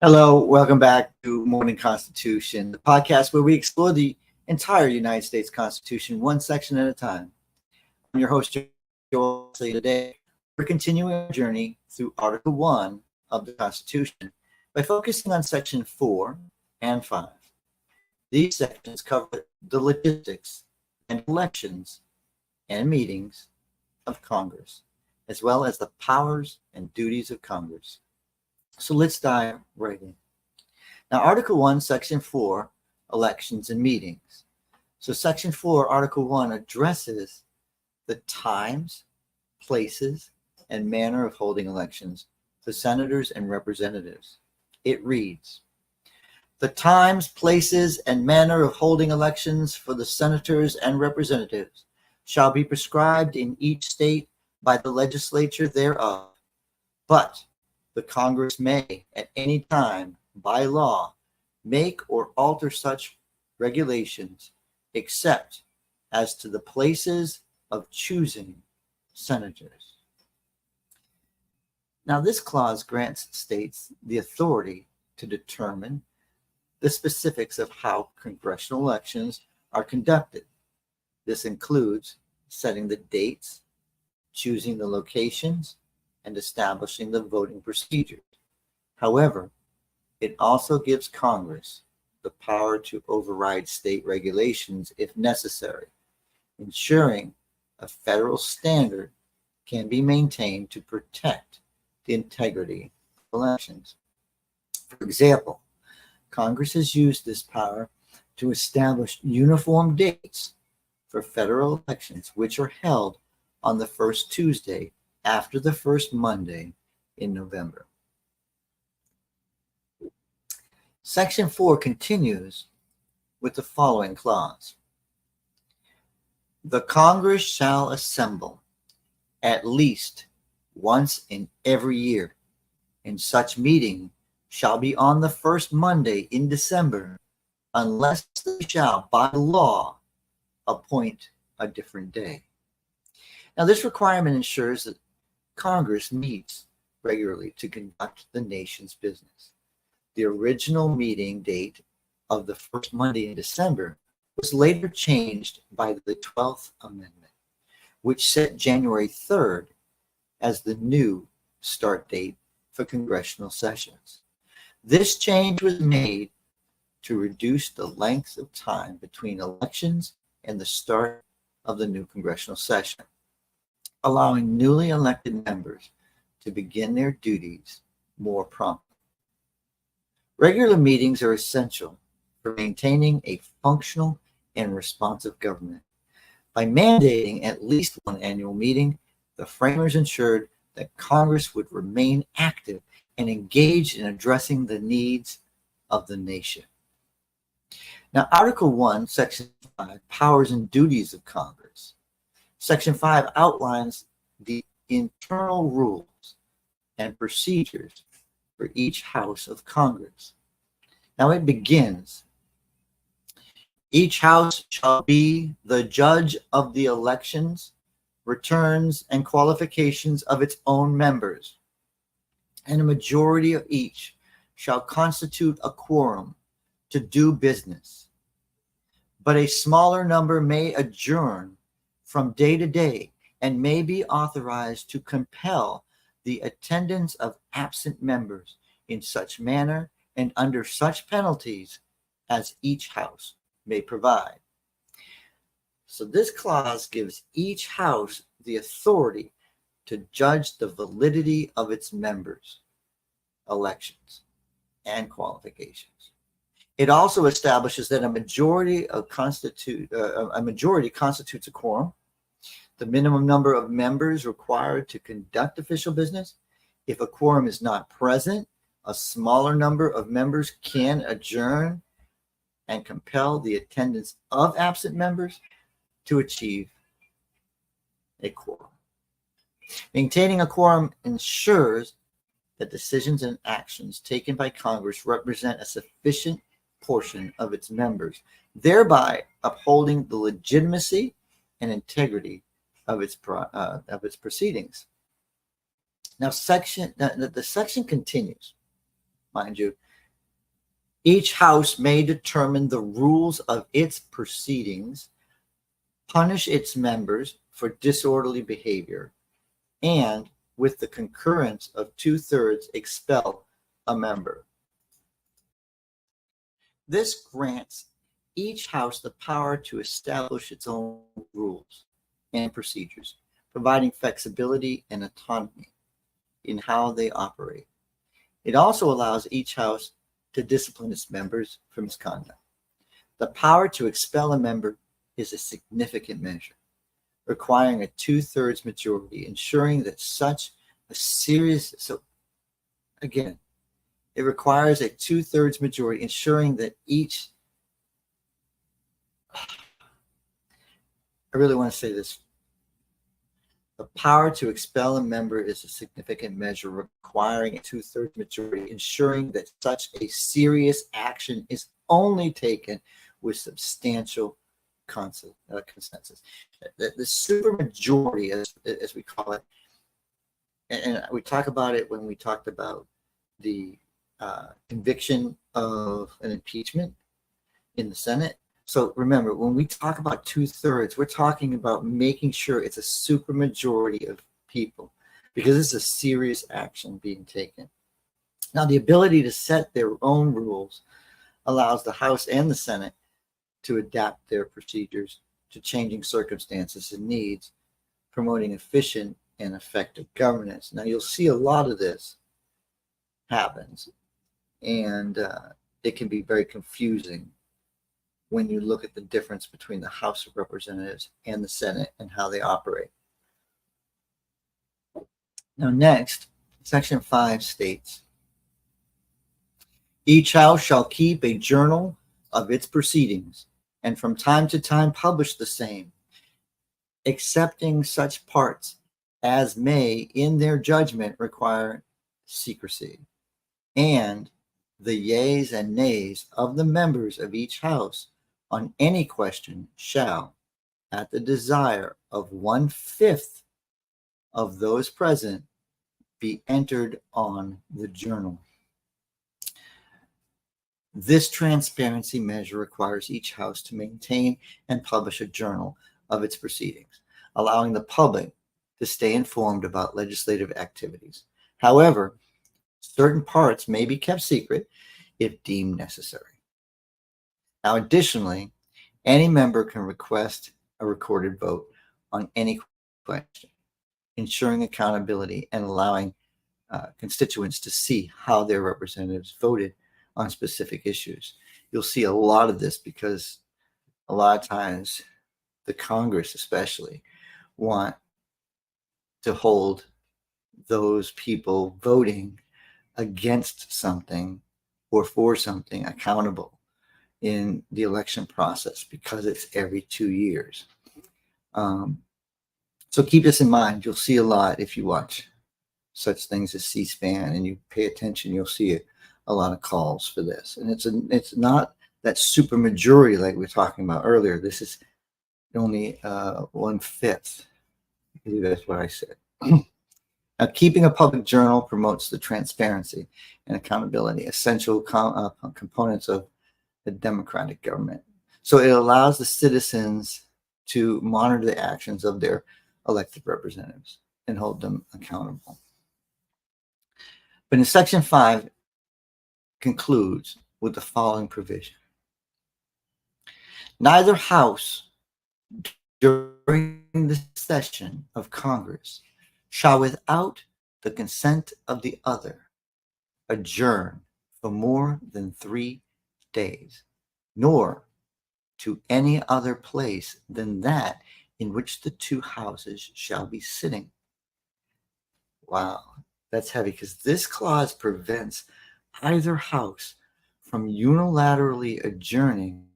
Hello, welcome back to Morning Constitution, the podcast where we explore the entire United States Constitution, one section at a time. I'm your host, Hawksley. Today, we're continuing our journey through Article 1 of the Constitution by focusing on Section 4 and 5. These sections cover the logistics and elections and meetings of Congress, as well as the powers and duties of Congress. So let's dive right in. Now, Article 1, Section 4, elections and meetings. So Section 4, Article 1 addresses the times, places, and manner of holding elections for senators and representatives. It reads, the times, places, and manner of holding elections for the senators and representatives shall be prescribed in each state by the legislature thereof, but the Congress may, at any time, by law, make or alter such regulations, except as to the places of choosing senators. Now, this clause grants states the authority to determine the specifics of how congressional elections are conducted. This includes setting the dates, choosing the locations, and establishing the voting procedures. However, it also gives Congress the power to override state regulations if necessary, ensuring a federal standard can be maintained to protect the integrity of elections. For example, Congress has used this power to establish uniform dates for federal elections, which are held on the first Tuesday after the first Monday in November. Section 4 continues with the following clause. The Congress shall assemble at least once in every year, and such meeting shall be on the first Monday in December, unless they shall by law appoint a different day. Now, this requirement ensures that Congress meets regularly to conduct the nation's business. The original meeting date of the first Monday in December was later changed by the 12th Amendment, which set January 3rd as the new start date for congressional sessions. This change was made to reduce the length of time between elections and the start of the new congressional session, allowing newly elected members to begin their duties more promptly. Regular meetings are essential for maintaining a functional and responsive government. By mandating at least one annual meeting, the framers ensured that Congress would remain active and engaged in addressing the needs of the nation. Now, Article 1, Section 5, Powers and Duties of Congress. Section 5 outlines the internal rules and procedures for each house of Congress. Now it begins, each house shall be the judge of the elections, returns, and qualifications of its own members, and a majority of each shall constitute a quorum to do business. But a smaller number may adjourn from day to day and may be authorized to compel the attendance of absent members in such manner and under such penalties as each house may provide. So this clause gives each house the authority to judge the validity of its members' elections and qualifications. It also establishes that a majority constitutes a quorum, the minimum number of members required to conduct official business. If a quorum is not present, a smaller number of members can adjourn and compel the attendance of absent members to achieve a quorum. Maintaining a quorum ensures that decisions and actions taken by Congress represent a sufficient portion of its members, thereby upholding the legitimacy and integrity of its proceedings. Now, the section continues, mind you, Each house may determine the rules of its proceedings, punish its members for disorderly behavior, and, with the concurrence of 2/3, expel a member. This grants each house the power to establish its own rules and procedures, providing flexibility and autonomy in how they operate. It also allows each house to discipline its members for misconduct. The power to expel a member is a significant measure, requiring a 2/3 majority, ensuring that such a serious, so again, it requires a 2/3 majority, ensuring that each, I really want to say this, the power to expel a member is a significant measure, requiring a 2/3 majority, ensuring that such a serious action is only taken with substantial consensus. The supermajority, as we call it, and we talk about it when we talked about the conviction of an impeachment in the Senate. So remember, when we talk about 2/3, we're talking about making sure it's a supermajority of people, because it's a serious action being taken. Now, the ability to set their own rules allows the House and the Senate to adapt their procedures to changing circumstances and needs, promoting efficient and effective governance. Now, you'll see a lot of this happens, and it can be very confusing when you look at the difference between the House of Representatives and the Senate and how they operate. Now, next, Section 5 states, each house shall keep a journal of its proceedings, and from time to time publish the same, excepting such parts as may, in their judgment, require secrecy, and the yeas and nays of the members of each house on any question shall, at the desire of 1/5 of those present, be entered on the journal. This transparency measure requires each house to maintain and publish a journal of its proceedings, allowing the public to stay informed about legislative activities. However, certain parts may be kept secret if deemed necessary. Now, additionally, any member can request a recorded vote on any question, ensuring accountability and allowing constituents to see how their representatives voted on specific issues. You'll see a lot of this because a lot of times the Congress especially want to hold those people voting against something or for something accountable in the election process, because it's every 2 years. So keep this in mind. You'll see a lot if you watch such things as C-SPAN and you pay attention. You'll see a lot of calls for this, and it's not that super majority like we were talking about earlier. This is only 1/5. I believe that's what I said. Now, keeping a public journal promotes the transparency and accountability, essential components of a democratic government. So it allows the citizens to monitor the actions of their elected representatives and hold them accountable. But in Section 5 concludes with the following provision. Neither house during the session of Congress shall, without the consent of the other, adjourn for more than 3 days, nor to any other place than that in which the two houses shall be sitting. Wow, that's heavy, because this clause prevents either house from unilaterally adjourning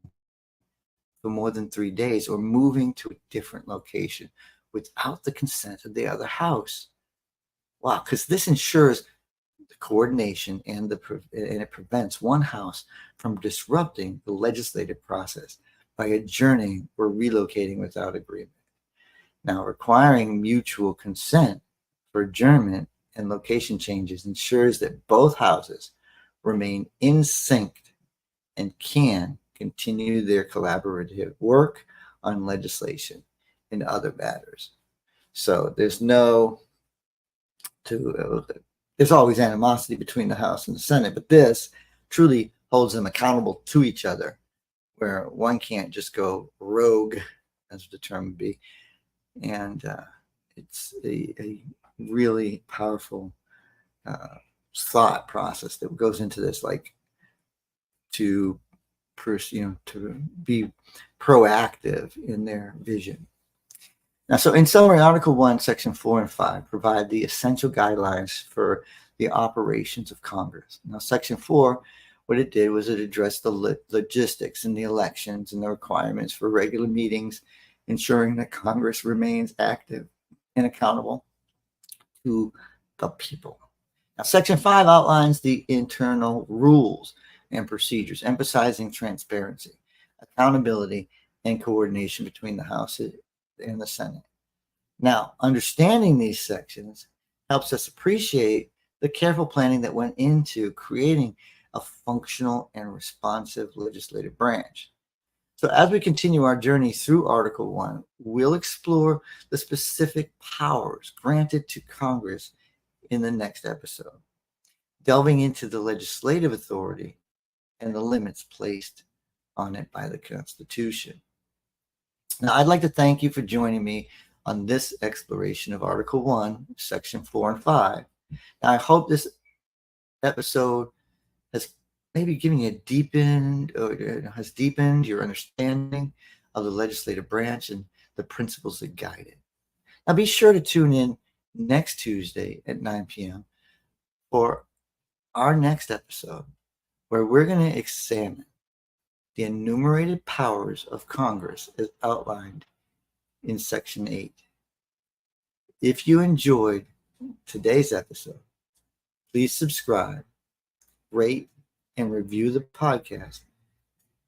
for more than 3 days or moving to a different location without the consent of the other house. Wow, because this ensures the coordination and it prevents one house from disrupting the legislative process by adjourning or relocating without agreement. Now, requiring mutual consent for adjournment and location changes ensures that both houses remain in sync and can continue their collaborative work on legislation and other matters. So there's always animosity between the House and the Senate, but this truly holds them accountable to each other, where one can't just go rogue, as the term would be. And it's a really powerful thought process that goes into this, like to be proactive in their vision. Now, so in summary, Article 1, Section 4 and 5 provide the essential guidelines for the operations of Congress. Now, Section 4, what it did was it addressed the logistics and the elections and the requirements for regular meetings, ensuring that Congress remains active and accountable to the people. Now, Section 5 outlines the internal rules and procedures, emphasizing transparency, accountability, and coordination between the House and the Senate. Now, understanding these sections helps us appreciate the careful planning that went into creating a functional and responsive legislative branch. So as we continue our journey through Article 1, we'll explore the specific powers granted to Congress in the next episode, delving into the legislative authority and the limits placed on it by the Constitution. Now, I'd like to thank you for joining me on this exploration of Article 1, Section 4 and 5. Now, I hope this episode has maybe given you deepened your understanding of the legislative branch and the principles that guide it. Now, be sure to tune in next Tuesday at 9 p.m. for our next episode, where we're going to examine the enumerated powers of Congress as outlined in Section 8. If you enjoyed today's episode, please subscribe, rate, and review the podcast.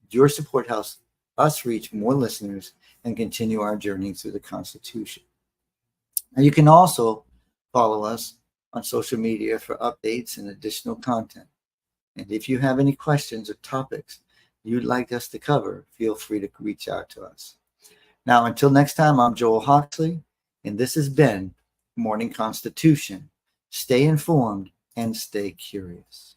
Your support helps us reach more listeners and continue our journey through the Constitution. Now, you can also follow us on social media for updates and additional content. And if you have any questions or topics you'd like us to cover, feel free to reach out to us. Now, until next time, I'm Joel Hawksley, and this has been Morning Constitution. Stay informed and stay curious.